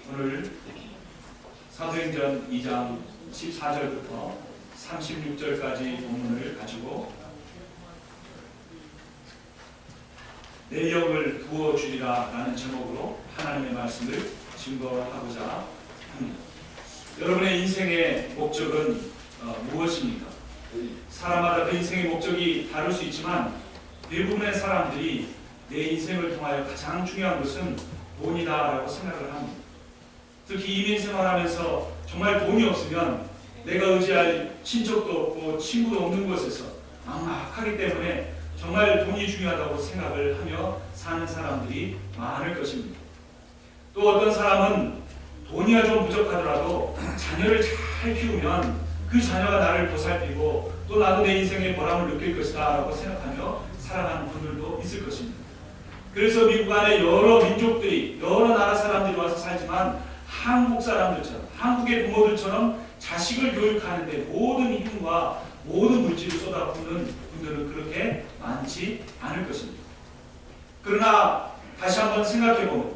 오늘 사도행전 2장 14절부터 36절까지 본문을 가지고 내 영을 부어주리라 라는 제목으로 하나님의 말씀을 증거하고자 합니다. 여러분의 인생의 목적은 무엇입니까? 사람마다 그 인생의 목적이 다를 수 있지만 대부분의 사람들이 내 인생을 통하여 가장 중요한 것은 돈이다라고 생각을 합니다. 특히 이민 생활하면서 정말 돈이 없으면 내가 의지할 친척도 없고 친구도 없는 곳에서 막막하기 때문에 정말 돈이 중요하다고 생각을 하며 사는 사람들이 많을 것입니다. 또 어떤 사람은 돈이가 좀 부족하더라도 자녀를 잘 키우면 그 자녀가 나를 보살피고 또 나도 내 인생의 보람을 느낄 것이다 라고 생각하며 살아가는 분들도 있을 것입니다. 그래서 미국 안에 여러 민족들이 여러 나라 사람들이 와서 살지만 한국 사람들처럼 한국의 부모들처럼 자식을 교육하는데 모든 힘과 모든 물질을 쏟아붓는 분들은 그렇게 많지 않을 것입니다. 그러나 다시 한번 생각해보면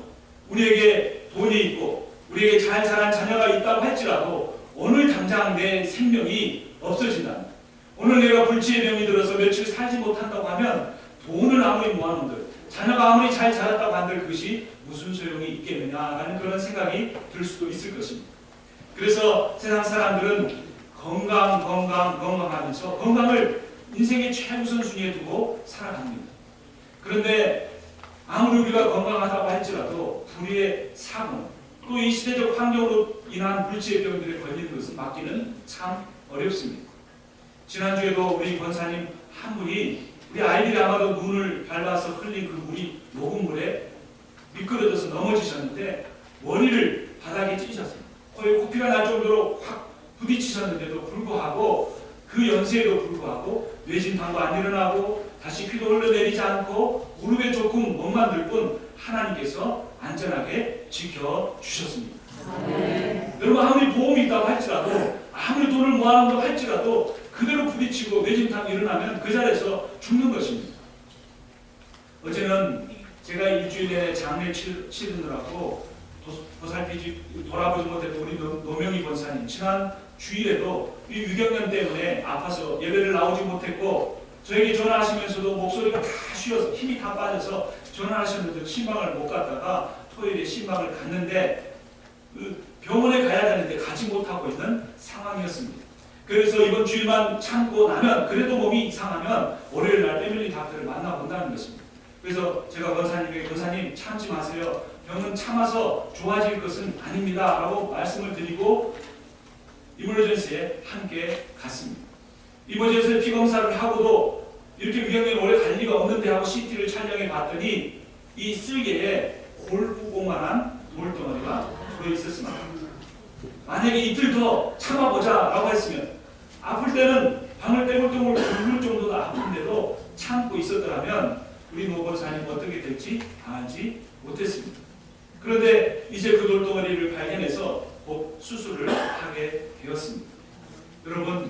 우리에게 돈이 있고 우리에게 잘 자란 자녀가 있다고 할지라도 오늘 당장 내 생명이 없어진다. 오늘 내가 불치의 병이 들어서 며칠 살지 못한다고 하면 돈을 아무리 모아놓은들 자녀가 아무리 잘 자랐다고 한들 그것이 무슨 소용이 있겠느냐라는 그런 생각이 들 수도 있을 것입니다. 그래서 세상 사람들은 건강하면서 건강을 인생의 최우선 순위에 두고 살아갑니다. 그런데 아무리 우리가 건강하다고 할지라도 불의의 사고 또 이 시대적 환경으로 인한 불치의 병들에 걸리는 것은 막기는 참 어렵습니다. 지난주에도 우리 권사님 한 분이 우리 아이들이 아마도 눈을 밟아서 흘린 그 물이 녹은 물에 미끄러져서 넘어지셨는데 머리를 바닥에 찢으셨어요. 거의 코피가 날 정도로 확 부딪히셨는데도 불구하고 그 연세에도 불구하고 뇌진탕도 안 일어나고 다시 피도 흘러내리지 않고 무릎에 조금 못 만들 뿐 하나님께서 안전하게 지켜주셨습니다. 여러분 아무리 보험이 있다고 할지라도 아무리 돈을 모아놓는다고 할지라도 그대로 부딪히고 뇌진탕이 일어나면 그 자리에서 죽는 것입니다. 어제는 제가 일주일 내내 장례 치르느라고 보살피지 돌아보지 못했던 우리 노명희 권사님 지난 주일에도 이 위경련 때문에 아파서 예배를 나오지 못했고 저에게 전화하시면서도 목소리가 다 쉬어서 힘이 다 빠져서 전화하셨는데 신방을 못 갔다가 토요일에 신방을 갔는데 그 병원에 가야 되는데 가지 못하고 있는 상황이었습니다. 그래서 이번 주일만 참고 나면 그래도 몸이 이상하면 월요일 날 패밀리 닥터를 만나본다는 것입니다. 그래서 제가 권사님 참지 마세요. 병은 참아서 좋아질 것은 아닙니다. 라고 말씀을 드리고 이머전시에 함께 갔습니다. 이머전시에 피검사를 하고도 이렇게 위경련이 오래 갈 리가 없는데 하고 CT를 촬영해 봤더니 이 쓸개에 골프공만한 돌덩어리가 들어있었습니다. 만약에 이틀 더 참아보자 라고 했으면 아플 때는 방을 떼굴떼굴 굴릴 정도도 아픈데도 참고 있었더라면 우리 노 권사님 어떻게 될지 알지 못했습니다. 그런데 이제 그 돌덩어리를 발견해서 곧 수술을 하게 되었습니다. 여러분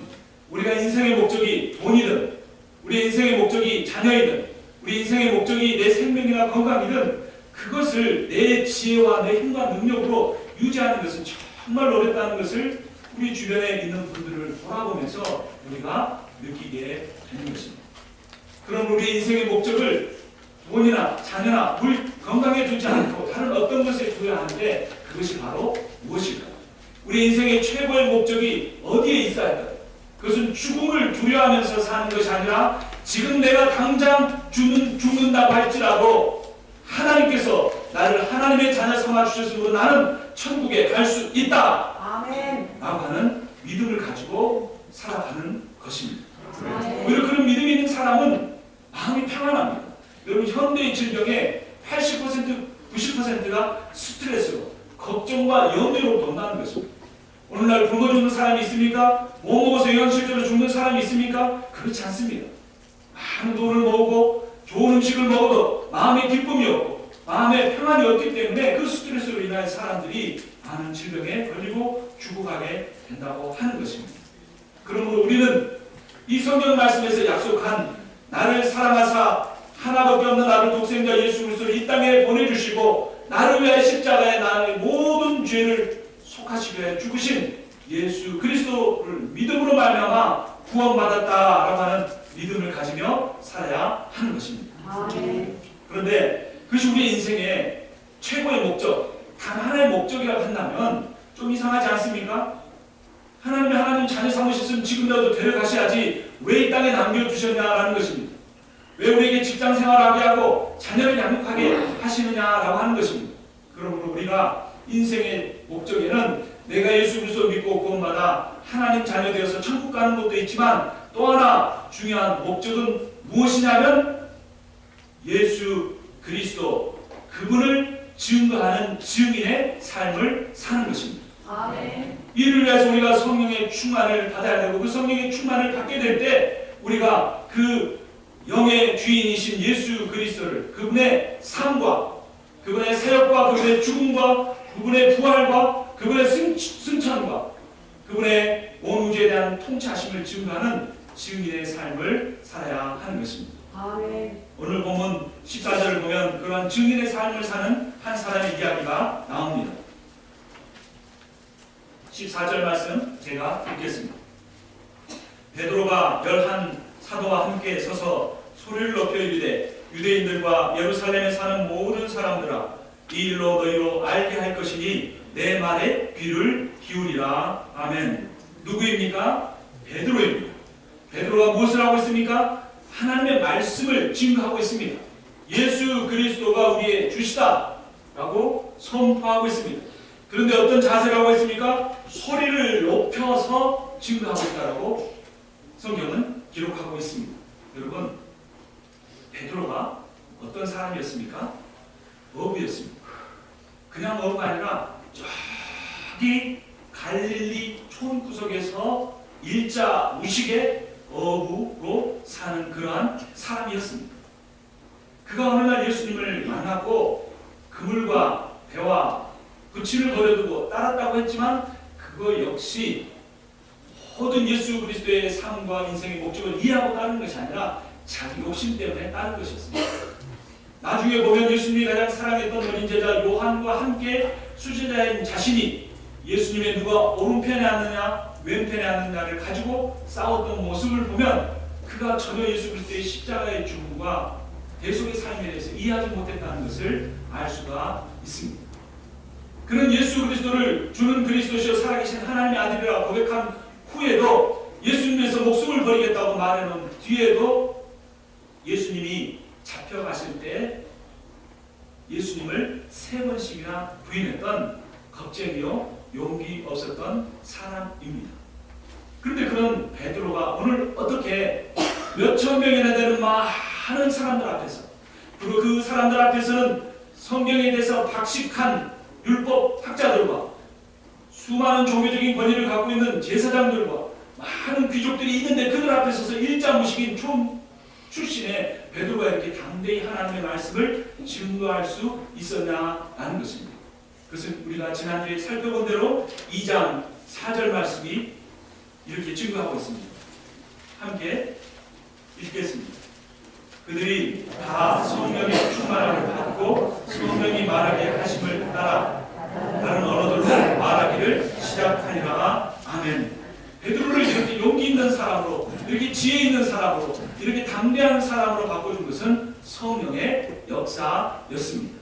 우리가 인생의 목적이 돈이든 우리 인생의 목적이 자녀이든 우리 인생의 목적이 내 생명이나 건강이든 그것을 내 지혜와 내 힘과 능력으로 유지하는 것은 정말 어렵다는 것을 우리 주변에 있는 분들을 돌아보면서 우리가 느끼게 되는 것입니다. 그럼 우리 인생의 목적을 돈이나 자녀나 건강에 두지 않고 다른 어떤 것에 두어야 하는데 그것이 바로 무엇일까요? 우리 인생의 최고의 목적이 어디에 있어야 할까요? 그것은 죽음을 두려워하면서 사는 것이 아니라 지금 내가 당장 죽는다고 할지라도 하나님께서 나를 하나님의 자녀 삼아 주셨으므로 나는 천국에 갈 수 있다. 아멘. 라고 하는 믿음을 가지고 살아가는 것입니다. 오히려 그런 믿음이 있는 사람은 마음이 평안합니다. 여러분 현대의 질병의 80%, 90%가 스트레스로 걱정과 염려로 돈다는 것입니다. 오늘날 굶어 죽는 사람이 있습니까? 못 먹어서 영양실조로 죽는 사람이 있습니까? 그렇지 않습니다. 많은 돈을 모으고 좋은 음식을 먹어도 마음에 기쁨이 없고 마음에 평안이 없기 때문에 그 스트레스로 인하여 사람들이 많은 질병에 걸리고 죽어가게 된다고 하는 것입니다. 그러므로 우리는 이 성경 말씀에서 약속한 나를 사랑하사 하나밖에 없는 아들 독생자 예수 그리스도를 이 땅에 보내주시고 나를 위하여 십자가에 나의 모든 죄 죄를 속하시기 위해 죽으신 예수 그리스도를 믿음으로 말미암아 구원받았다라고 하는 믿음을 가지며 살아야 하는 것입니다. 그런데 그것이 우리의 인생의 최고의 목적, 단 하나의 목적이라고 한다면 좀 이상하지 않습니까? 하나님이 하나님 자녀 삼으셨으면 지금이라도 데려가셔야지 왜 이 땅에 남겨두셨냐라는 것입니다. 왜 우리에게 직장 생활하게 하고 자녀를 양육하게 하시느냐라고 하는 것입니다. 그러므로 우리가 인생의 목적에는 내가 예수 그리스도 믿고 구원받아 하나님 자녀 되어서 천국 가는 것도 있지만 또 하나 중요한 목적은 무엇이냐면 예수 그리스도 그분을 증거하는 증인의 삶을 사는 것입니다. 이를 위해서 우리가 성령의 충만을 받아야 되고 그 성령의 충만을 받게 될 때 우리가 그 영의 주인이신 예수 그리스도를 그분의 삶과 그분의 사역과 그분의 죽음과 그분의 부활과 그분의 승천과 그분의 온 우주에 대한 통치하심을 증거하는 증인의 삶을 살아야 하는 것입니다. 오늘 본문 14절을 보면 그러한 증인의 삶을 사는 한 사람의 이야기가 나옵니다. 14절 말씀 제가 읽겠습니다. 베드로가 11 사도와 함께 서서 소리를 높여 이르되 유대인들과 예루살렘에 사는 모든 사람들아 이 일로 너희로 알게 할 것이니 내 말에 귀를 기울이라. 아멘. 누구입니까? 베드로입니다. 베드로가 무엇을 하고 있습니까? 하나님의 말씀을 증거하고 있습니다. 예수 그리스도가 우리의 주시다 라고 선포하고 있습니다. 그런데 어떤 자세를 하고 있습니까? 소리를 높여서 증거하고 있다라고 성경은 기록하고 있습니다. 여러분, 베드로가 어떤 사람이었습니까? 어부였습니다. 그냥 어부가 아니라 저기 갈릴리 촌구석에서 일자 무식의 어부로 사는 그러한 사람이었습니다. 그가 어느 날 예수님을 만났고 그물과 배와 그치를 버려두고 따랐다고 했지만 그거 역시 모든 예수 그리스도의 삶과 인생의 목적을 이해하고 따르는 것이 아니라 자기 욕심 때문에 따른 것이었습니다. 나중에 보면 예수님이 가장 사랑했던 어린 제자 요한과 함께 수제자인 자신이 예수님의 누가 오른편에 앉느냐 왼편에 앉느냐를 가지고 싸웠던 모습을 보면 그가 전혀 예수 그리스도의 십자가의 죽음과 대속의 삶에 대해서 이해하지 못했다는 것을 알 수가 있습니다. 그는 예수 그리스도를 주는 그리스도시여 살아계신 하나님의 아들이라 고백한 후에도 예수님에서 목숨을 버리겠다고 말해놓은 뒤에도 예수님이 잡혀가실 때 예수님을 3번씩이나 부인했던 겁쟁이요 용기 없었던 사람입니다. 그런데 그런 베드로가 오늘 어떻게 몇천 명이나 되는 많은 사람들 앞에서 그리고 그 사람들 앞에서는 성경에 대해서 박식한 율법 학자들과 수많은 종교적인 권위를 갖고 있는 제사장들과 많은 귀족들이 있는데 그들 앞에 서서 일자무식인 촌 출신의 베드로가 이렇게 담대히 하나님의 말씀을 증거할 수 있었냐라는 것입니다. 그것은 우리가 지난주에 살펴본 대로 2장 4절 말씀이 이렇게 증거하고 있습니다. 함께 읽겠습니다. 그들이 다 성령의 충만함을 받고 성령이 말하게 하심을 따라 다른 언어들로 말하기를 시작하리라. 아멘. 베드로를 이렇게 용기 있는 사람으로, 이렇게 지혜 있는 사람으로, 이렇게 담대한 사람으로 바꿔준 것은 성령의 역사였습니다.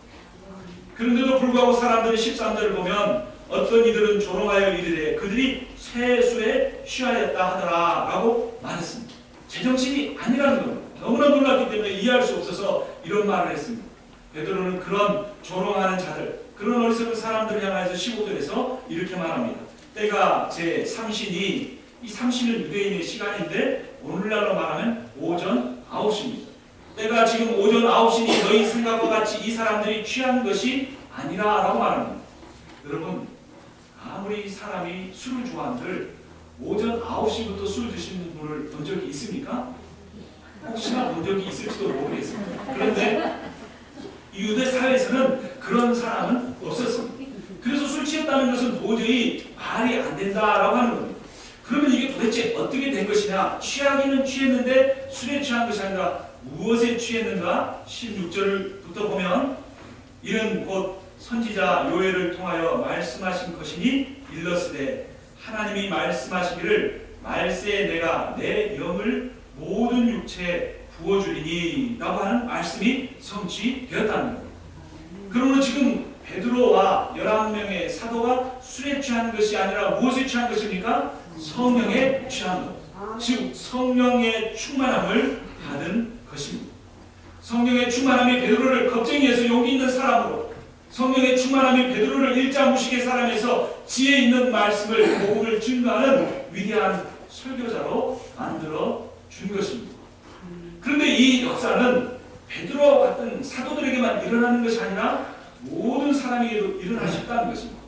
그런데도 불구하고 사람들이 13절을 보면 어떤 이들은 조롱하여 이르되 그들이 세수에 취하였다 하더라 라고 말했습니다. 제정신이 아니라는 겁니다. 너무나 놀랐기 때문에 이해할 수 없어서 이런 말을 했습니다. 베드로는 그런 조롱하는 자들, 그런 어리석은 사람들을 향하여서 15절에서 이렇게 말합니다. 때가 제 3신이, 이 3신은 유대인의 시간인데 오늘날로 말하면 오전 9시입니다. 때가 지금 오전 9시니 너희 생각과 같이 이 사람들이 취한 것이 아니라 라고 말합니다. 여러분, 아무리 이 사람이 술을 좋아한들 오전 9시부터 술 드시는 분을 본 적이 있습니까? 혹시나 본 적이 있을지도 모르겠습니다. 그런데 유대 사회에서는 그런 사람은 없었습니다. 그래서 술 취했다는 것은 도저히 말이 안 된다라고 하는 겁니다. 그러면 이게 도대체 어떻게 된 것이냐? 취하기는 취했는데 술에 취한 것이 아니라 무엇에 취했는가? 16절부터 보면 이는 곧 선지자 요엘을 통하여 말씀하신 것이니 일렀으되 하나님이 말씀하시기를 말세에 내가 내 영을 모든 육체에 부어주리니 라고 하는 말씀이 성취되었다는 거예요. 그러므로 지금 베드로와 11명의 사도가 술에 취한 것이 아니라 무엇에 취한 것입니까? 성령에 취한 것. 즉 성령의 충만함을 받은 것입니다. 성령의 충만함이 베드로를 겁쟁이에서 용기 있는 사람으로, 성령의 충만함이 베드로를 일자무식의 사람에서 지혜 있는 말씀을 복음을 증거하는 위대한 설교자로 만들어 준 것입니다. 그런데 이 역사는 베드로와 같은 사도들에게만 일어나는 것이 아니라 모든 사람에게도 일어날 수 있다는 것입니다.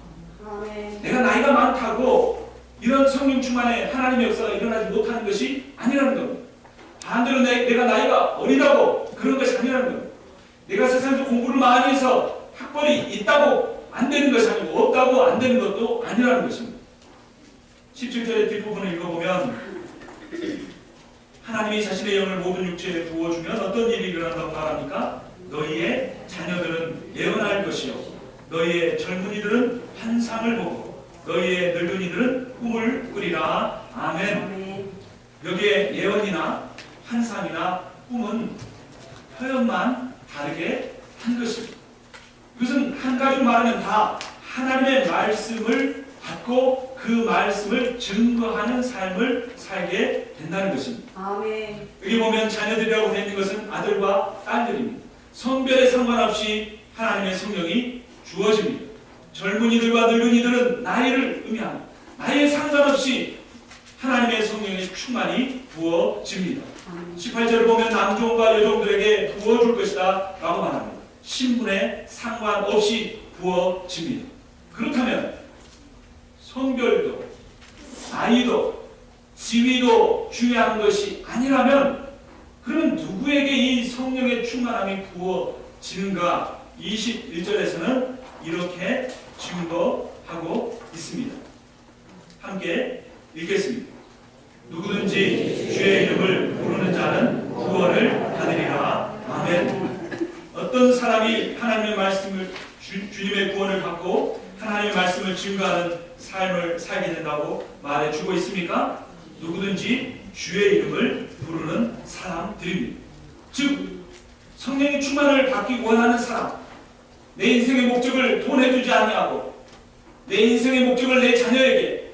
내가 나이가 많다고 이런 성령 충만의 하나님의 역사가 일어나지 못하는 것이 아니라는 겁니다. 반대로 내가 나이가 어리다고 그런 것이 아니라는 겁니다. 내가 세상에서 공부를 많이 해서 학벌이 있다고 안 되는 것이 아니고 없다고 안 되는 것도 아니라는 것입니다. 17절의 뒷부분을 읽어보면 하나님이 자신의 영을 모든 육체에 부어주면 어떤 일이 일어난다고 말합니까? 너희의 자녀들은 예언할 것이요 너희의 젊은이들은 환상을 보고 너희의 늙은이들은 꿈을 꾸리라. 아멘. 여기에 예언이나 환상이나 꿈은 표현만 다르게 한 것입니다. 이것은 한 가지로 말하면 다 하나님의 말씀을 받고 그 말씀을 증거하는 삶을 살게 된다는 것입니다. 아멘. 여기 보면 자녀들이라고 되어 있는 것은 아들과 딸들입니다. 성별에 상관없이 하나님의 성령이 주어집니다. 젊은이들과 늙은이들은 나이를 의미합니다. 나이에 상관없이 하나님의 성령의 충만이 부어집니다. 18절을 보면 남종과 여종들에게 부어줄 것이다 라고 말합니다. 신분에 상관없이 부어집니다. 그렇다면 성별도 나이도 지위도 중요한 것이 아니라면 그러면 누구에게 이 성령의 충만함이 부어지는가? 21절에서는 이렇게 증거하고 있습니다. 함께 읽겠습니다. 누구든지 주의 이름을 부르는 자는 구원을 받으리라. 아멘. 어떤 사람이 하나님의 말씀을 주님의 구원을 받고 하나님의 말씀을 증거하는 삶을 살게 된다고 말해주고 있습니까? 누구든지 주의 이름을 부르는 사람들입니다. 즉 성령의 충만을 받기 원하는 사람, 내 인생의 목적을 돈에 두지 아니하고 내 인생의 목적을 내 자녀에게,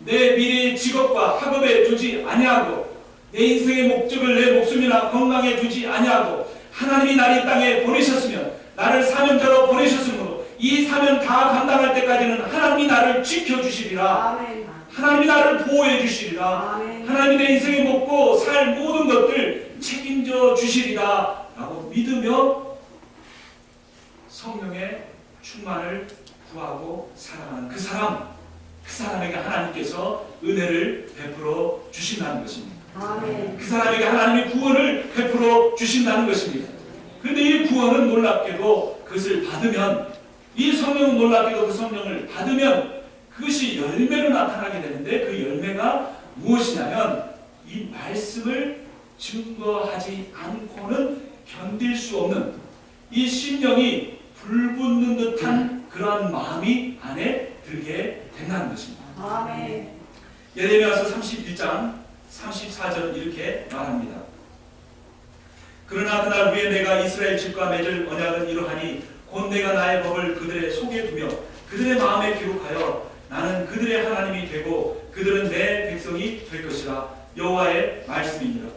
내 미래의 직업과 학업에 두지 아니하고 내 인생의 목적을 내 목숨이나 건강에 두지 아니하고 하나님이 나를 이 땅에 보내셨으면 나를 사명자로 보내셨으므로 이 사명 다 감당할 때까지는 하나님이 나를 지켜주시리라. 아멘. 하나님이 나를 보호해 주시리라. 아멘. 하나님이 내 인생에 먹고 살 모든 것들 책임져 주시리라 라고 믿으며 성령의 충만을 구하고 살아가는 그 사람에게 하나님께서 은혜를 베풀어 주신다는 것입니다. 아멘. 그 사람에게 하나님이 구원을 베풀어 주신다는 것입니다. 그런데 이 구원은 놀랍게도 그것을 받으면, 이 성령은 놀랍게도 그 성령을 받으면 그것이 열매로 나타나게 되는데 그 열매가 무엇이냐면 이 말씀을 증거하지 않고는 견딜 수 없는 이 심령이 불붙는 듯한 그러한 마음이 안에 들게 된다는 것입니다. 아멘. 예레미야서 31장 34절은 이렇게 말합니다. 그러나 그날 후에 내가 이스라엘 집과 맺을 언약은 이러하니 곧 내가 나의 법을 그들의 속에 두며 그들의 마음에 기록하여 나는 그들의 하나님이 되고 그들은 내 백성이 될 것이라. 여호와의 말씀이니라.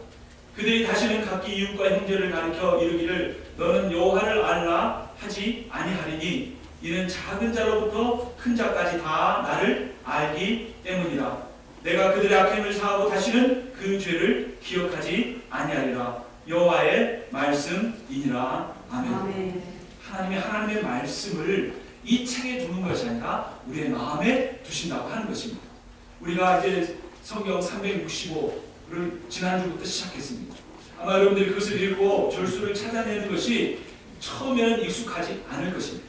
그들이 다시는 각기 이웃과 형제를 가리켜 이르기를 너는 여호와를 알라 하지 아니하리니 이는 작은 자로부터 큰 자까지 다 나를 알기 때문이라. 내가 그들의 악행을 사하고 다시는 그 죄를 기억하지 아니하리라. 여호와의 말씀이니라. 아멘. 아멘. 하나님이 하나님의 말씀을 이 책에 두는 것이 아니라 우리의 마음에 두신다고 하는 것입니다. 우리가 이제 성경 365를 지난주부터 시작했습니다. 아마 여러분들이 그것을 읽고 절수를 찾아내는 것이 처음에는 익숙하지 않을 것입니다.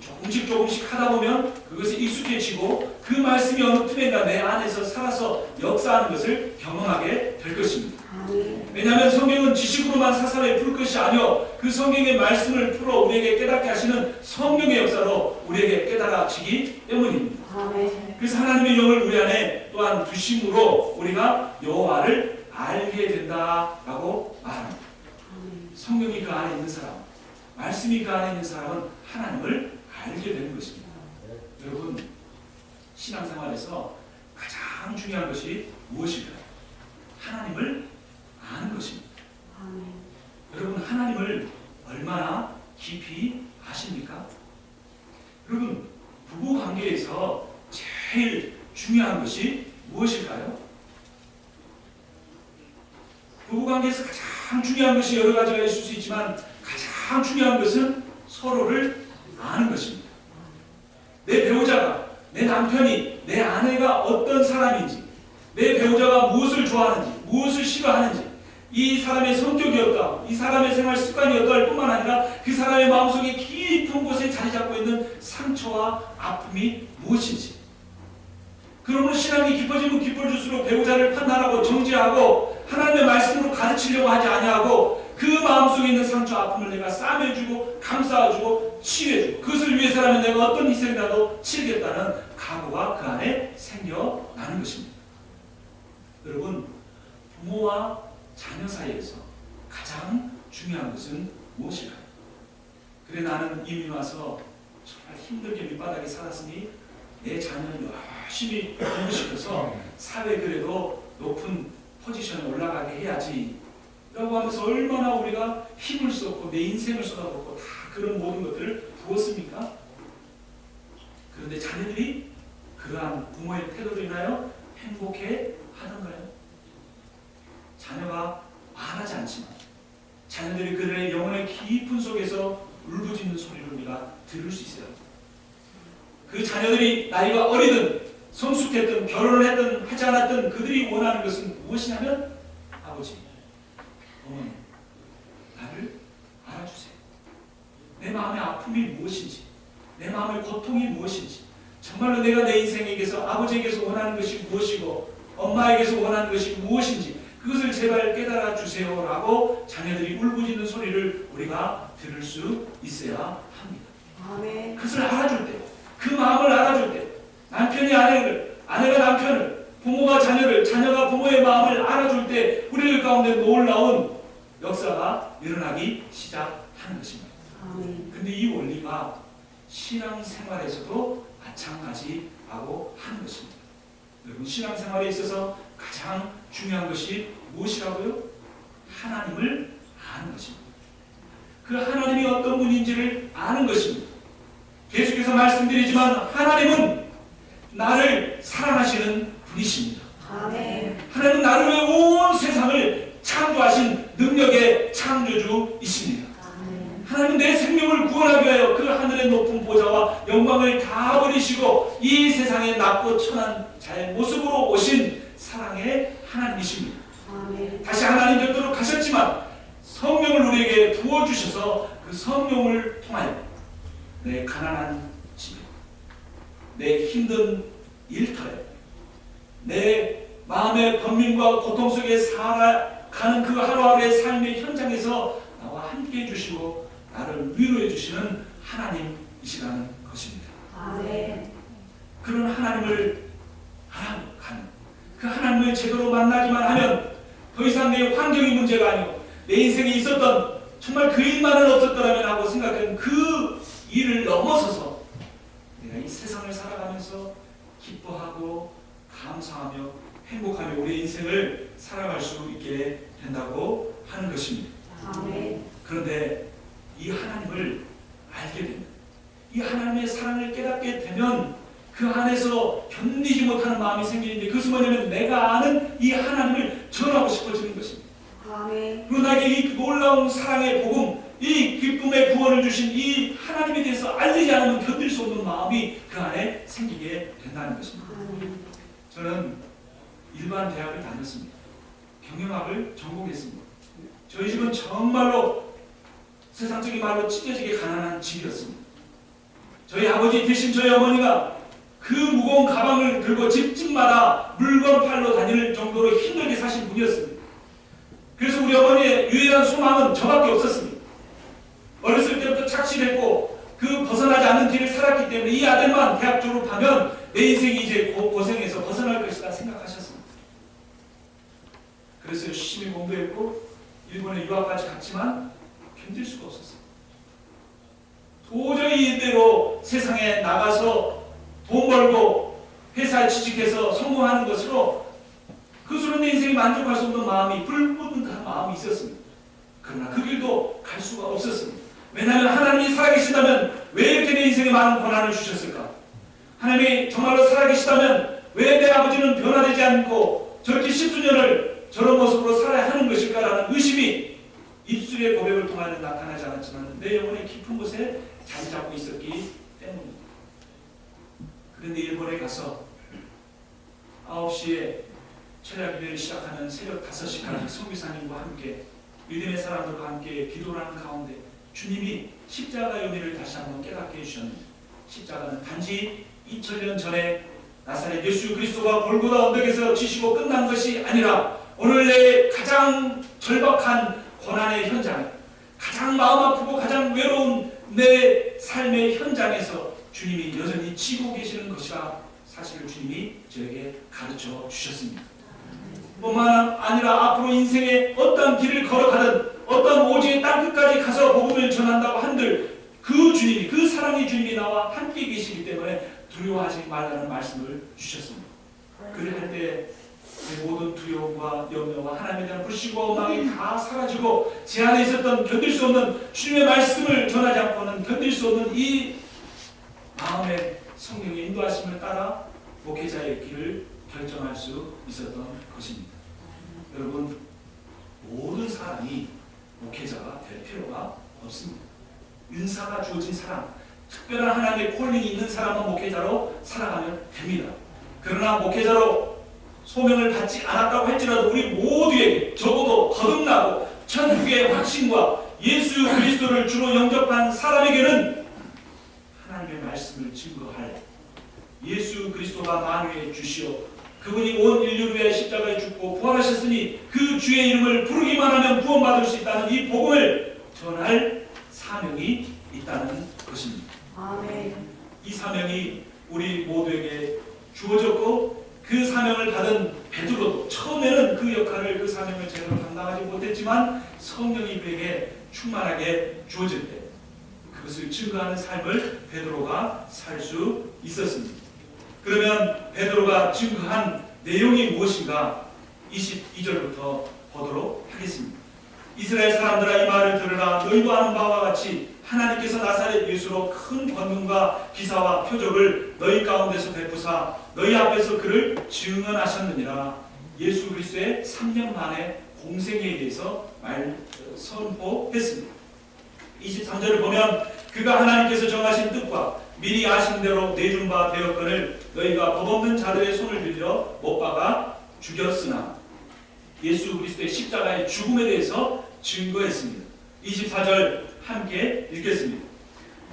조금씩 하다 보면 그것에 익숙해지고 그 말씀이 어느 틈엔가 내 안에서 살아서 역사하는 것을 경험하게 될 것입니다. 아멘. 왜냐하면 성경은 지식으로만 사사를 풀 것이 아니요 그 성경의 말씀을 풀어 우리에게 깨닫게 하시는 성령의 역사로 우리에게 깨달아지기 때문입니다. 아멘. 그래서 하나님의 영을 우리 안에 또한 두심으로 우리가 여호와를 알게 된다라고 말합니다. 아멘. 성령이 그 안에 있는 사람, 말씀이 그 안에 있는 사람은 하나님을 알게 되는 것입니다. 여러분, 신앙생활에서 가장 중요한 것이 무엇일까요? 하나님을 아는 것입니다. 아멘. 여러분, 하나님을 얼마나 깊이 아십니까? 여러분, 부부 관계에서 제일 중요한 것이 무엇일까요? 부부 관계에서 가장 중요한 것이 여러 가지가 있을 수 있지만 가장 중요한 것은 서로를 아는 것입니다. 내 배우자가, 내 남편이, 내 아내가 어떤 사람인지, 내 배우자가 무엇을 좋아하는지, 무엇을 싫어하는지, 이 사람의 성격이 어떠하고 이 사람의 생활 습관이 어떠할 뿐만 아니라 그 사람의 마음속에 깊은 곳에 자리 잡고 있는 상처와 아픔이 무엇인지, 그러므로 신앙이 깊어지면 깊어질수록 배우자를 판단하고 정죄하고 하나님의 말씀으로 가르치려고 하지 아니하고 그 마음속에 있는 상처 아픔을 내가 싸매주고 감싸주고 치유해주고 그것을 위해서라면 내가 어떤 희생이라도 치르겠다는 각오가 그 안에 생겨나는 것입니다. 여러분, 부모와 자녀 사이에서 가장 중요한 것은 무엇일까요? 그래, 나는 이민 와서 정말 힘들게 밑바닥에 살았으니 내 자녀를 열심히 공부시켜서 사회 그래도 높은 포지션에 올라가게 해야지 라고 하면서 얼마나 우리가 힘을 쏟고 내 인생을 쏟아붓고 다 그런 모든 것들을 부었습니까? 그런데 자녀들이 그러한 부모의 태도로 인하여 행복해 하던가요? 자녀가 말하지 않지만 자녀들이 그들의 영혼의 깊은 속에서 울부짖는 소리를 우리가 들을 수 있어요. 그 자녀들이 나이가 어리든 성숙했든 결혼을 했든 하지 않았든 그들이 원하는 것은 무엇이냐면 아버지, 어머니, 나를 알아주세요. 내 마음의 아픔이 무엇인지, 내 마음의 고통이 무엇인지, 정말로 내가 내 인생에게서 아버지에게서 원하는 것이 무엇이고 엄마에게서 원하는 것이 무엇인지 그것을 제발 깨달아 주세요라고 자녀들이 울부짖는 소리를 우리가 들을 수 있어야 합니다. 아멘. 그것을 알아줄 때, 그 마음을 알아줄 때, 남편이 아내를, 아내가 남편을, 부모가 자녀를, 자녀가 부모의 마음을 알아줄 때 우리들 가운데 놀라운 역사가 일어나기 시작하는 것입니다. 아멘. 근데 이 원리가 신앙생활에서도 마찬가지라고 하는 것입니다. 여러분, 신앙생활에 있어서 가장 중요한 것이 무엇이라고요? 하나님을 아는 것입니다. 그 하나님이 어떤 분인지를 아는 것입니다. 계속해서 말씀드리지만 하나님은 나를 사랑하시는 분이십니다. 아멘. 하나님은 나를 위해 온 세상을 창조하신 능력의 창조주이십니다. 아멘. 하나님은 내 생명을 구원하기 위하여 그 하늘의 높은 보좌와 영광을 다 버리시고 이 세상에 낮고 천한 자의 모습으로 오신 사랑의 하나님이십니다. 아멘. 다시 하나님 곁으로 가셨지만 성령을 우리에게 부어주셔서 그 성령을 통하여 내 가난한 집에, 내 힘든 일터에, 내 마음의 번민과 고통 속에 살아가는 그 하루하루의 삶의 현장에서 나와 함께 해주시고 나를 위로해 주시는 하나님이시라는 것입니다. 아멘. 그런 하나님을 알아가는, 그 하나님을 제대로 만나기만 하면 더 이상 내 환경이 문제가 아니고 내 인생에 있었던 정말 그 일만은 없었더라면 하고 생각한 그 일을 넘어서서 내가 이 세상을 살아가면서 기뻐하고 감사하며 행복하며 우리 인생을 살아갈 수 있게 된다고 하는 것입니다. 아멘. 그런데 이 하나님을 알게 되면, 이 하나님의 사랑을 깨닫게 되면 그 안에서 견디지 못하는 마음이 생기는데 그것은 뭐냐면 내가 아는 이 하나님을 전하고 싶어지는 것입니다. 아멘. 그리고 나에게 이 놀라운 사랑의 복음, 이 기쁨의 구원을 주신 이 하나님에 대해서 알리지 않으면 견딜 수 없는 마음이 그 안에 생기게 된다는 것입니다. 아멘. 저는 일반 대학을 다녔습니다. 경영학을 전공했습니다. 저희 집은 정말로 세상적인 말로 찢어지게 가난한 집이었습니다. 저희 아버지 대신 저희 어머니가 그 무거운 가방을 들고 집집마다 물건 팔러 다닐 정도로 힘들게 사신 분이었습니다. 그래서 우리 어머니의 유일한 소망은 저밖에 없었습니다. 어렸을 때부터 착실했고 그 벗어나지 않는 길을 살았기 때문에 이 아들만 대학 졸업하면 내 인생이 이제 고생해서 벗어날 것이다 생각하셨습니다. 그래서 열심히 공부했고 일본에 유학까지 갔지만 견딜 수가 없었어요. 도저히 이대로 세상에 나가서 돈 벌고 회사에 취직해서 성공하는 것으로 그것으로 내 인생이 만족할 수 없는 마음이 불붙는 마음이 있었습니다. 그러나 그 길도 갈 수가 없었습니다. 왜냐하면 하나님이 살아계시다면 왜 이렇게 내 인생에 많은 고난을 주셨을까? 하나님이 정말로 살아계시다면 왜 내 아버지는 변화되지 않고 저렇게 십수년을 저런 모습으로 살아야 하는 것일까라는 의심이 입술의 고백을 통하여 나타나지 않았지만 내 영혼의 깊은 곳에 자리 잡고 있었기 때문입니다. 그런데 일본에 가서 9시에 철야 기도를 시작하는 새벽 5시까지 성교사님과 함께 믿음의 사람들과 함께 기도를 하는 가운데 주님이 십자가의 의미를 다시 한번 깨닫게 해주셨는데 십자가는 단지 2000년 전에 나사렛 예수 그리스도가 골고다 언덕에서 지시고 끝난 것이 아니라 오늘 내 가장 절박한 고난의 현장에 가장 마음 아프고 가장 외로운 내 삶의 현장에서 주님이 여전히 지고 계시는 것이라 사실을 주님이 저에게 가르쳐 주셨습니다. 뿐만 아니라 앞으로 인생의 어떤 길을 걸어가든 어떤 오지의 땅끝까지 가서 복음을 전한다고 한들 그 주님이 그 사랑의 주님이 나와 함께 계시기 때문에 두려워하지 말라는 말씀을 주셨습니다. 그를 할 때 내 모든 두려움과 염려와 하나님에 대한 불신과 원망이 다 사라지고 제 안에 있었던 견딜 수 없는 주님의 말씀을 전하지 않고는 견딜 수 없는 이 마음의 성령의 인도하심을 따라 목회자의 길을 결정할 수 있었던 것입니다. 여러분, 모든 사람이 목회자가 될 필요가 없습니다. 은사가 주어진 사람, 특별한 하나님의 콜링이 있는 사람은 목회자로 살아가면 됩니다. 그러나 목회자로 소명을 받지 않았다고 할지라도 우리 모두에게 적어도 거듭나고 천국의 확신과 예수 그리스도를 주로 영접한 사람에게는 하나님의 말씀을 증거할 예수 그리스도가 만유의 주시오 그분이 온 인류를 위해 십자가에 죽고 부활하셨으니 그 주의 이름을 부르기만 하면 구원받을 수 있다는 이 복음을 전할 사명이 있다는 것입니다. 아멘. 이 사명이 우리 모두에게 주어졌고 그 사명을 받은 베드로도 처음에는 그 역할을 그 사명을 제대로 감당하지 못했지만 성령이 그에게 충만하게 주어질 때 그것을 증거하는 삶을 베드로가 살 수 있었습니다. 그러면 베드로가 증거한 내용이 무엇인가 22절부터 보도록 하겠습니다. 이스라엘 사람들아 이 말을 들으라. 너희도 아는 바와 같이 하나님께서 나사렛 예수로 큰 권능과 기사와 표적을 너희 가운데서 베푸사 너희 앞에서 그를 증언하셨느니라. 예수 그리스도의 3년 만에 공생에 대해서 선포했습니다. 23절을 보면 그가 하나님께서 정하신 뜻과 미리 아신 대로 내준 바 되었거늘 너희가 법없는 자들의 손을 들여 못 박아 죽였으나 예수 그리스도의 십자가의 죽음에 대해서 증거했습니다. 24절 함께 읽겠습니다.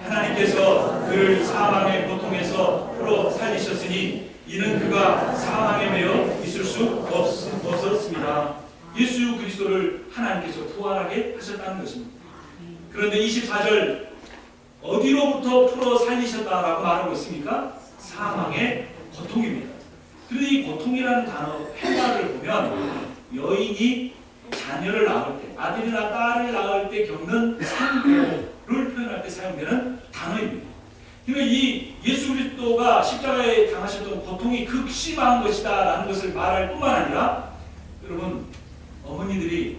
하나님께서 그를 사망의 고통에서 풀어 살리셨으니 이는 그가 사망에 매여 있을 수 없었습니다. 예수 그리스도를 하나님께서 부활하게 하셨다는 것입니다. 그런데 24절 어디로부터 풀어 살리셨다라고 말하고 있습니까? 사망의 고통입니다. 그런데 이 고통이라는 단어 헬라를 보면 여인이 자녀를 낳을 때, 아들이나 딸을 낳을 때 겪는 상고를 표현할 때 사용되는 단어입니다. 그러니까 이 예수 그리스도가 십자가에 당하셨던 고통이 극심한 것이다라는 것을 말할 뿐만 아니라 여러분 어머니들이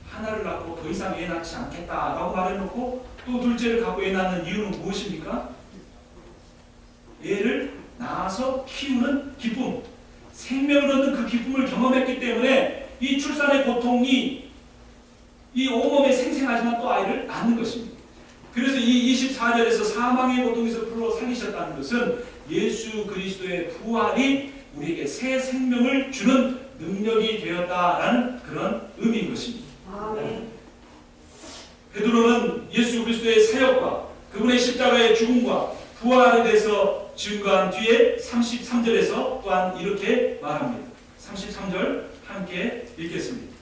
하나를 낳고 더 이상 애 낳지 않겠다라고 말해놓고 또 둘째를 갖고 애 낳는 이유는 무엇입니까? 애를 낳아서 키우는 기쁨, 생명을 얻는 그 기쁨을 경험했기 때문에 이 출산의 고통이 이 온몸에 생생하지만 또 아이를 낳는 것입니다. 그래서 이 24절에서 사망의 고통에서 풀어 살리셨다는 것은 예수 그리스도의 부활이 우리에게 새 생명을 주는 능력이 되었다라는 그런 의미인 것입니다. 아멘. 베드로는 예수 그리스도의 사역과 그분의 십자가의 죽음과 부활에 대해서 증거한 뒤에 33절에서 또한 이렇게 말합니다. 33절 함께 읽겠습니다.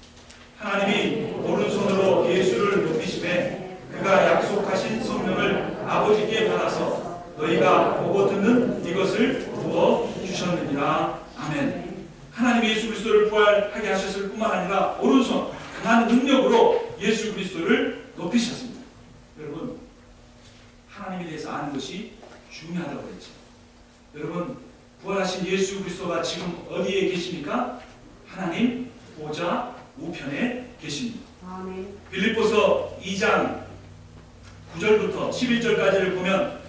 하나님이 오른손으로 예수를 높이시매 그가 약속하신 성령을 아버지께 받아서 너희가 보고 듣는 이것을 부어 주셨느니라. 아멘. 하나님이 예수 그리스도를 부활하게 하셨을 뿐만 아니라 오른손 강한 능력으로 예수 그리스도를 높이셨습니다. 여러분, 하나님에 대해서 아는 것이 중요하다고 그랬죠. 여러분, 부활하신 예수 그리스도가 지금 어디에 계십니까? 하나님 보좌 우편에 계십니다. 아멘. 빌립보서 2장 9절부터 11절까지를 보면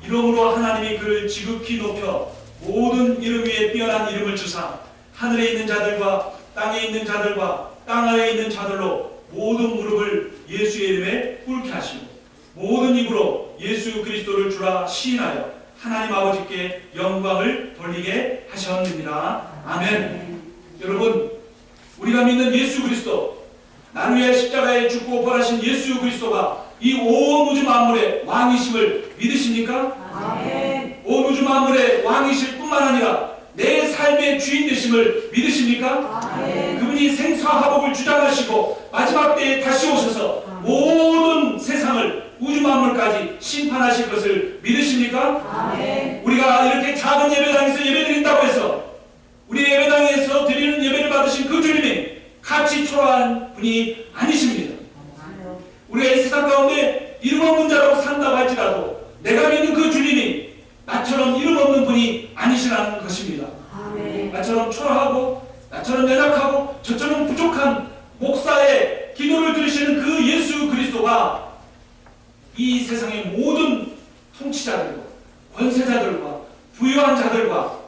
이러므로 하나님이 그를 지극히 높여 모든 이름 위에 뛰어난 이름을 주사 하늘에 있는 자들과 땅에 있는 자들과 땅 아래에 있는 자들로 모든 무릎을 예수의 이름에 꿇게 하시고 모든 입으로 예수 그리스도를 주라 시인하여 하나님 아버지께 영광을 돌리게 하셨느니라. 아멘. 여러분, 우리가 믿는 예수 그리스도, 나를 위해 십자가에 죽고 부활하신 예수 그리스도가 이 온 우주 만물의 왕이심을 믿으십니까? 아멘. 온 우주 만물의 왕이실 뿐만 아니라 내 삶의 주인 되심을 믿으십니까? 아멘. 그분이 생사화복을 주장하시고 마지막 때에 다시 오셔서 모든 세상을 우주 만물까지 심판하실 것을 믿으십니까? 아멘. 우리가 이렇게 작은 예배당에서 예배드린다고 해서 우리 예배당에서 드리는 예배를 받으신 그 주님이 같이 초라한 분이 아니십니다. 우리가 이 세상 가운데 이름 없는 자라고 산다고 할지라도 내가 믿는 그 주님이 나처럼 이름 없는 분이 아니시라는 것입니다. 아멘. 나처럼 초라하고 나처럼 연약하고 저처럼 부족한 목사의 기도를 들으시는 그 예수 그리스도가 이 세상의 모든 통치자들과 권세자들과 부유한 자들과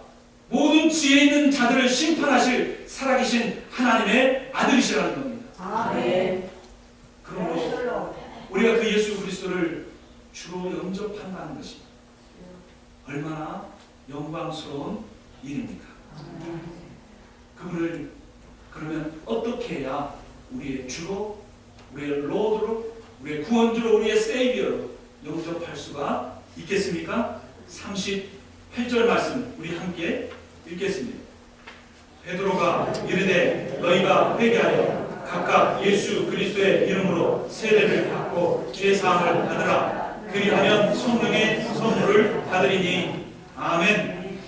모든 지혜 있는 자들을 심판하실 살아계신 하나님의 아들이시라는 겁니다. 아멘. 그러므로 우리가 그 예수 그리스도를 주로 영접한다는 것입니다. 얼마나 영광스러운 일입니까? 그분을 그러면 어떻게 해야 우리의 주로, 우리의 로드로, 우리의 구원주로, 우리의 세이비어로 영접할 수가 있겠습니까? 38절 말씀 우리 함께 읽겠습니다. 베드로가 이르되 너희가 회개하여 각각 예수 그리스도의 이름으로 세례를 받고 죄 사함을 받으라. 그리하면 성령의 선물을 받으리니. 아멘.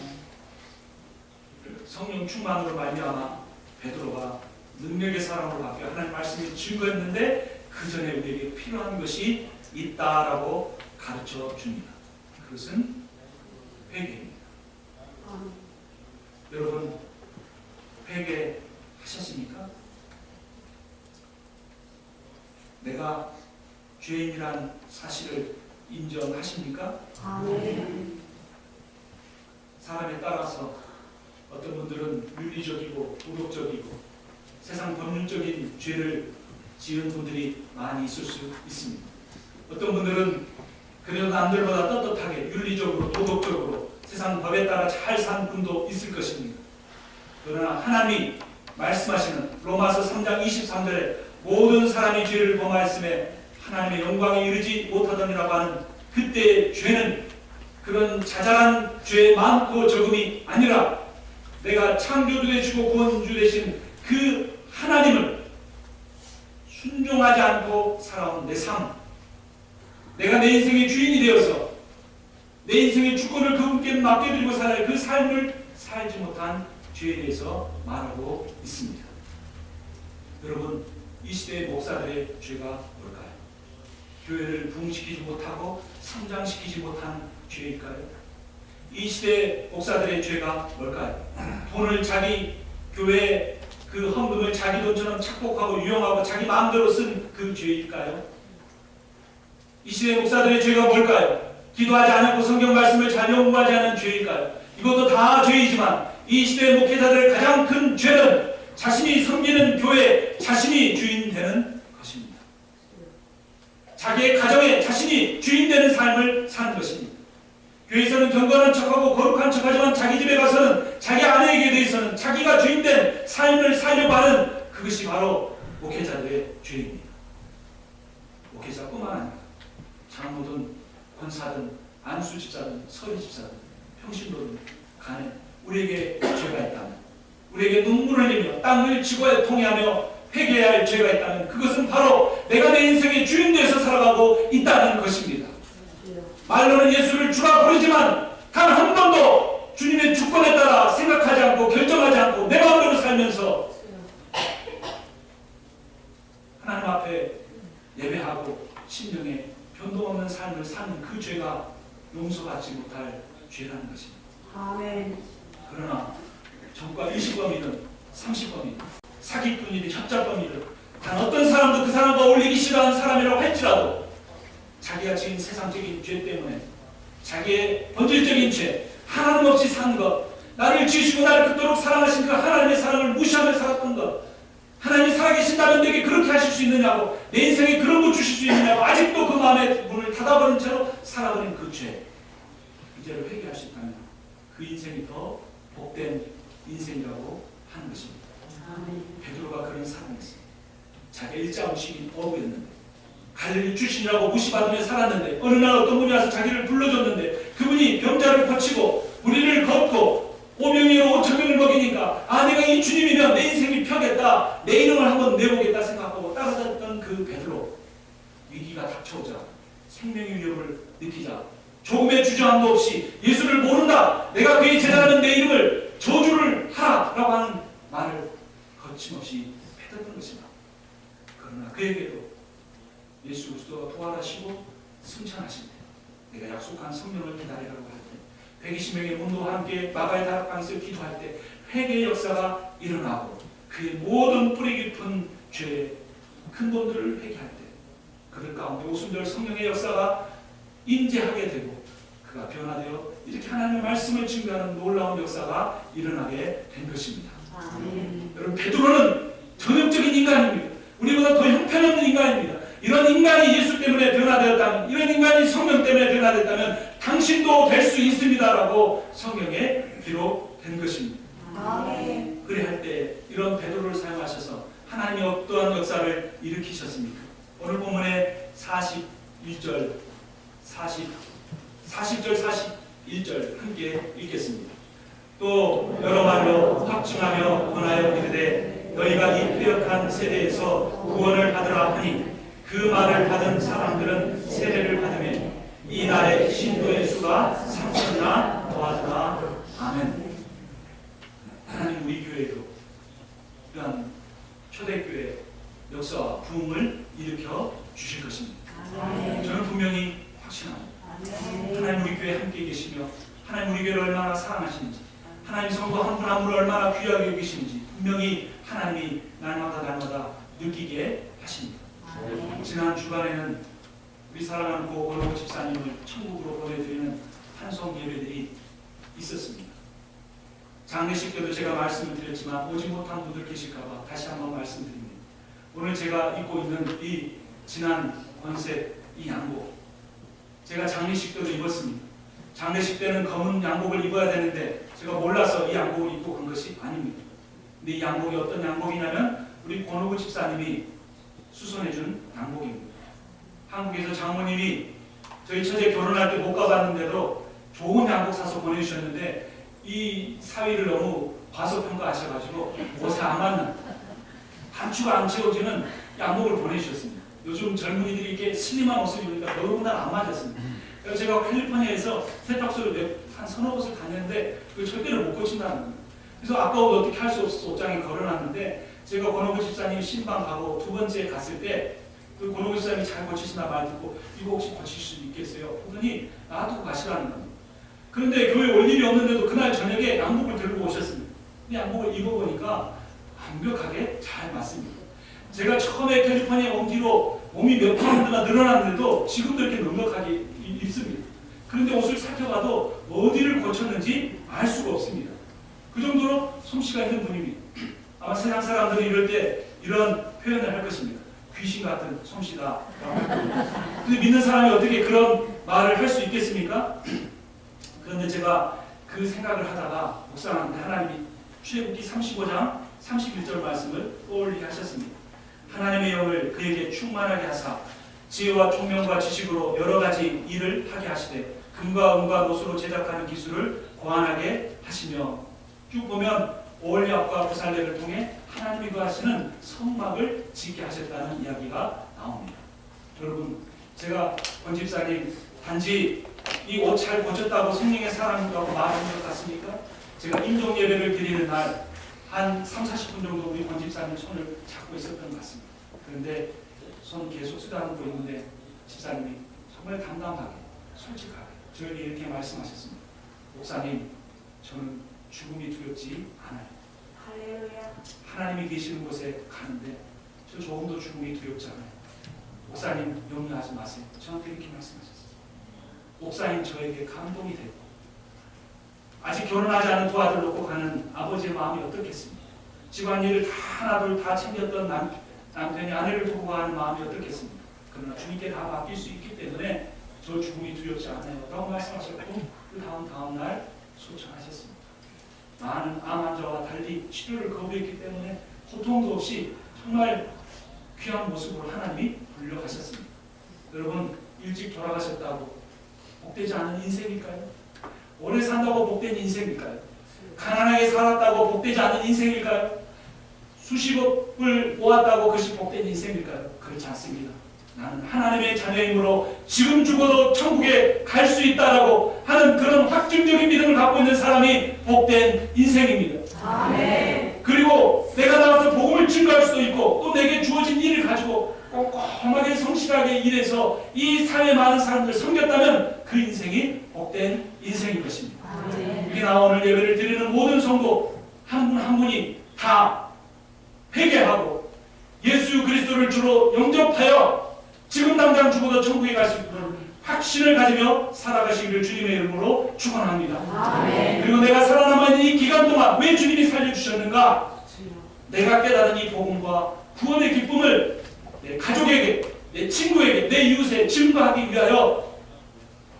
성령 충만으로 말미암아 베드로가 능력의 사람으로 바뀌어 하나님 말씀을 증거했는데 그 전에 우리에게 필요한 것이 있다라고 가르쳐 줍니다. 그것은 회개입니다. 여러분, 회개하셨습니까? 내가 죄인이란 사실을 인정하십니까? 아멘. 사람에 따라서 어떤 분들은 윤리적이고 도덕적이고 세상 법률적인 죄를 지은 분들이 많이 있을 수 있습니다. 어떤 분들은 그래도 남들보다 떳떳하게 윤리적으로 도덕적으로 세상 법에 따라 잘 산 분도 있을 것입니다. 그러나 하나님이 말씀하시는 로마서 3장 23절에 모든 사람이 죄를 범하였음에 하나님의 영광에 이르지 못하더니라고 하는 그때의 죄는 그런 자잘한 죄 많고 적음이 아니라 내가 창조주 되시고 구원주 되신 그 하나님을 순종하지 않고 살아온 내 삶, 내가 내 인생의 주인이 되어서 내 인생의 주권을 그분께 맡겨드리고 살아야 그 삶을 살지 못한 죄에 대해서 말하고 있습니다. 여러분, 이 시대의 목사들의 죄가 뭘까요? 교회를 부흥시키지 못하고 성장시키지 못한 죄일까요? 이 시대의 목사들의 죄가 뭘까요? 돈을 자기 교회 그 헌금을 자기 돈처럼 착복하고 유용하고 자기 마음대로 쓴 그 죄일까요? 이 시대의 목사들의 죄가 뭘까요? 기도하지 않고 성경 말씀을 잘 연구하지 않은 죄일까요? 이것도 다 죄이지만 이 시대의 목회자들의 가장 큰 죄는 자신이 섬기는 교회 자신이 주인 되는 것입니다. 자기의 가정에 자신이 주인 되는 삶을 사는 것입니다. 교회에서는 경건한 척하고 거룩한 척하지만 자기 집에 가서는 자기 아내에게 대해서는 자기가 주인된 삶을 살려고 하는 그것이 바로 목회자들의 죄입니다. 목회자뿐만 아니라 장로든 권사든 안수 집사든 평신도 간에 우리에게 죄가 있다면, 우리에게 눈물을 흘리며 땅을 지고에 통해하며 회개해야 할 죄가 있다면 그것은 바로 내가 내 인생의 주인되어서 살아가고 있다는 것입니다. 말로는 예수를 주라 부르지만 단 한 번도 주님의 주권에 따라 생각하지 않고 결정하지 않고 내 마음대로 살면서 하나님 앞에 예배하고 심령에 변동없는 삶을 사는 그 죄가 용서받지 못할 죄라는 것입니다. 아멘. 그러나 전과 20범이든 30범이든 사기꾼이든 협잡범이든 단 어떤 사람도 그 사람과 어울리기 싫어하는 사람이라고 할지라도 자기가 지은 세상적인 죄 때문에 자기의 본질적인 죄, 하나님 없이 산 것, 나를 지으시고 나를 그토록 사랑하신 그 하나님의 사랑을 무시하며 살았던 것, 하나님이 살아계신다면 내게 그렇게 하실 수 있느냐고, 내 인생에 그런 거 주실 수 있느냐고 아직도 그 마음의 문을 닫아버린 채로 살아버린 그 죄, 그 죄를 회개할 수 있다면 그 인생이 더 복된 인생이라고 하는 것입니다. 베드로가 그런 사람이었습니다. 자기가 일자음식이 어부였는데 갈릴리 출신이라고 무시받으며 살았는데 어느 날 어떤 분이 와서 자기를 불러줬는데 그분이 병자를 고치고 무리를 걷고 5명이로 5,000명을 먹이니까 아, 내가 이 주님이면 내 인생이 펴겠다, 내 이름을 한번 내보겠다 생각하고 따라갔던 그 베드로, 위기가 닥쳐오자 생명의 위협을 느끼자 조금의 주저함도 없이 예수를 모른다, 내가 그의 제자라면 내 이름을 저주를 하라라고 하는 말을 거침없이 뱉었던 것입니다. 그러나 그에게도 예수 그리스도가 도와주시고 승천하신 때, 내가 약속한 성령을 기다리라고 할 때, 120명의 문도와 함께 마가의 다락방에서 기도할 때 회개의 역사가 일어나고 그의 모든 뿌리 깊은 죄의 근본들을 회개할 때 그들 가운데 오순절 성령의 역사가 임재하게 되고 그가 변화되어 이렇게 하나님의 말씀을 증거하는 놀라운 역사가 일어나게 된 것입니다. 여러분, 베드로는 전형적인 인간입니다. 우리보다 더 형편없는 인간입니다. 이런 인간이 예수 때문에 변화되었다면, 이런 인간이 성령 때문에 변화됐다면 당신도 될 수 있습니다라고 성경에 기록된 것입니다. 그래 할 때 이런 베드로를 사용하셔서 하나님이 어떠한 역사를 일으키셨습니까? 오늘 본문의 41절, 40절, 41절 함께 읽겠습니다. 또 여러 말로 확증하며 권하여 이르되 너희가 이 패역한 세대에서 구원을 받으라 하니 그 말을 받은 사람들은 세례를 받으며 이 날에 신도의 수가 3,000이나 더하더라. 아멘. 하나님 우리 교회도 이러한 초대교회 역사와 부흥을 일으켜 주실 것입니다. 저는 분명히 확신합니다. 하나님 우리 교회에 함께 계시며 하나님 우리 교회를 얼마나 사랑하시는지, 하나님 성도 한 분 한 분을 얼마나 귀하게 여기시는지 분명히 하나님이 날마다 느끼게 하십니다. 지난 주간에는 우리 사랑하는 고건호 집사님을 천국으로 보내드리는 환송 예배들이 있었습니다. 장례식 때도 제가 말씀을 드렸지만 오지 못한 분들 계실까봐 다시 한번 말씀드립니다. 오늘 제가 입고 있는 이 진한 권색 이 양복, 제가 장례식 때도 입었습니다. 장례식 때는 검은 양복을 입어야 되는데 제가 몰라서 이 양복을 입고 간 것이 아닙니다. 근데 이 양복이 어떤 양복이냐면 우리 권호구 집사님이 수선해준 양복입니다. 한국에서 장모님이 저희 처제 결혼할 때 못 가봤는데도 좋은 양복 사서 보내주셨는데 이 사위를 너무 과소평가하셔가지고 옷에 안 맞는, 단추가 안 채워지는 양복을 보내주셨습니다. 요즘 젊은이들이 이렇게 슬림한 옷을 입으니까 너무나 안 맞았습니다. 그래서 제가 캘리포니아에서 세탁소를 한 서너 곳을 갔는데 그걸 절대로 못 고친다는 겁니다. 그래서 아까워도 어떻게 할 수 없어서 옷장에 걸어놨는데 제가 권호구 집사님 신방 가고 두 번째 갔을 때 그 권호구 집사님이 잘 고치시나 말 듣고 이거 혹시 고칠 수 있겠어요? 그러더니 놔두고 가시라는 겁니다. 그런데 교회에 올 일이 없는데도 그날 저녁에 양복을 들고 오셨습니다. 근데 양복을 입어보니까 완벽하게 잘 맞습니다. 제가 처음에 캘리포니아 온 뒤로 몸이 몇 파운드나 늘어났는데도 지금도 이렇게 넉넉하게 입습니다. 그런데 옷을 살펴봐도 어디를 고쳤는지 알 수가 없습니다. 그 정도로 솜씨가 있는 분입니다. 아마 세상 사람들이 이럴 때 이런 표현을 할 것입니다. 귀신 같은 솜씨다. 근데 믿는 사람이 어떻게 그런 말을 할 수 있겠습니까? 그런데 제가 그 생각을 하다가 묵상하는데 하나님이 출애굽기 35장 31절 말씀을 떠올리게 하셨습니다. 하나님의 영을 그에게 충만하게 하사 지혜와 총명과 지식으로 여러 가지 일을 하게 하시되 금과 은과 노수로 제작하는 기술을 거하게 하시며, 쭉 보면 오홀리압과 부살레를 통해 하나님이 거하시는 성막을 짓게 하셨다는 이야기가 나옵니다. 여러분, 제가 권 집사님 단지 이 옷 잘 고쳤다고 성령의 사랑이라고 말하는 것 같습니까? 제가 임종 예배를 드리는 날 한 30-40분 정도 우리 권 집사님 손을 잡고 있었던 것 같습니다. 그런데 손 계속 쓰다듬고 있는데 집사님이 정말 담담하게 솔직하게 저에게 이렇게 말씀하셨습니다. 목사님, 저는 죽음이 두렵지 않아요. 할렐루야. 하나님이 계시는 곳에 가는데 저 조금도 죽음이 두렵지 않아요. 목사님, 염려하지 마세요. 저한테 이렇게 말씀하셨어요. 목사님, 저에게 감동이 되고 아직 결혼하지 않은 두 아들 놓고 가는 아버지의 마음이 어떻겠습니까? 집안일을 다 하나둘 다 챙겼던 남편이 아내를 두고 가는 마음이 어떻겠습니까? 그러나 주님께 다 맡길 수 있기 때문에 저 죽음이 두렵지 않아요 라고 말씀하셨고, 그 다음 날 소천하셨습니다. 많은 암 환자와 달리 치료를 거부했기 때문에 고통도 없이 정말 귀한 모습으로 하나님이 불려가셨습니다. 여러분, 일찍 돌아가셨다고 복되지 않은 인생일까요? 오래 산다고 복된 인생일까요? 가난하게 살았다고 복되지 않은 인생일까요? 수십억을 모았다고 그것이 복된 인생일까요? 그렇지 않습니다. 나는 하나님의 자녀이므로 지금 죽어도 천국에 갈 수 있다라고 하는 그런 확증적인 믿음을 갖고 있는 사람이 복된 인생입니다. 아멘. 그리고 내가 나가서 복음을 증거할 수도 있고 또 내게 주어진 일을 가지고 꼼꼼하게 성실하게 일해서 이 사회의 많은 사람들을 섬겼다면 그 인생이 복된 인생인 것입니다. 아멘. 우리나 오늘 예배를 드리는 모든 성도 한 분 한 분이 다 회개하고 예수 그리스도를 주로 영접하여 지금 당장 죽어도 천국에 갈 수 있는 확신을 가지며 살아가시기를 주님의 이름으로 축원합니다. 아멘. 그리고 내가 살아남은 이 기간 동안 왜 주님이 살려주셨는가? 내가 깨달은 이 복음과 구원의 기쁨을 내 가족에게, 내 친구에게, 내 이웃에 증거하기 위하여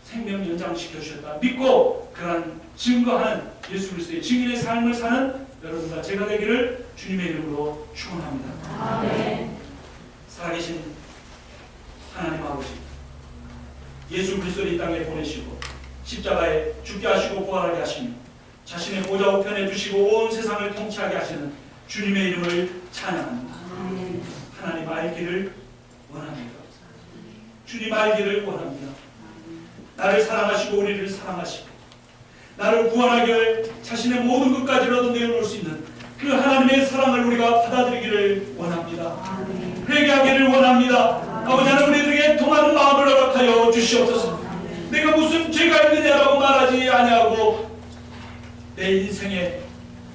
생명 연장시켜 주셨다 믿고 그러한 증거하는 예수 그리스도의 증인의 삶을 사는 여러분과 제가 되기를 주님의 이름으로 축원합니다. 아멘. 살아계신 하나님 아버지, 예수 그리스도를 이 땅에 보내시고 십자가에 죽게 하시고 부활하게 하시며 자신의 보좌 우편에 두시고 온 세상을 통치하게 하시는 주님의 이름을 찬양합니다. 하나님 알기를 원합니다. 주님 알기를 원합니다. 나를 사랑하시고 우리를 사랑하시고 나를 구원하기를 자신의 모든 것까지라도 내어놓을 수 있는 그 하나님의 사랑을 우리가 받아들이기를 원합니다. 회개하기를 원합니다. 아버지 하나님, 우리들에게 통하는 마음을 허락하여 주시옵소서. 내가 무슨 죄가 있느냐라고 말하지 아니하고 내 인생에,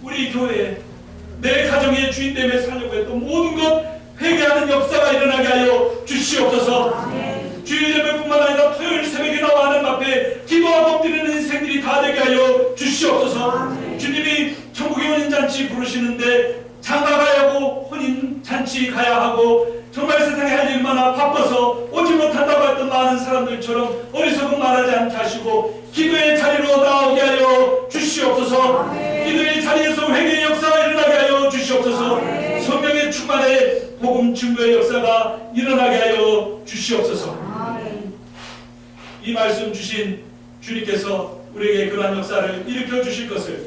우리 교회에, 내 가정의 주인됨에 살려고 했던 모든 것 회개하는 역사가 일어나게 하여 주시옵소서. 주일 예배뿐만 아니라 토요일 새벽에 나와 하나님 앞에 기도하고 엎드리는 인생들이 다 되게 하여 주시옵소서. 주님이 천국의 혼인잔치 부르시는데 장가가야 하고 혼인잔치 가야 하고 정말 세상에 할 일마나 바빠서 오지 못한다고 했던 많은 사람들처럼 어리석은 말하지 않게 하시고 기도의 자리로 나오게 하여 주시옵소서. 기도의 자리에서 회개의 역사가 일어나게 하여 주시옵소서. 성령의 충만에 복음 증거의 역사가 일어나게 하여 주시옵소서. 이 말씀 주신 주님께서 우리에게 그러한 역사를 일으켜 주실 것을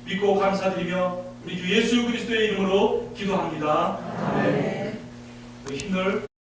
믿고 감사드리며 우리 주 예수 그리스도의 이름으로 기도합니다. 아멘. 힘을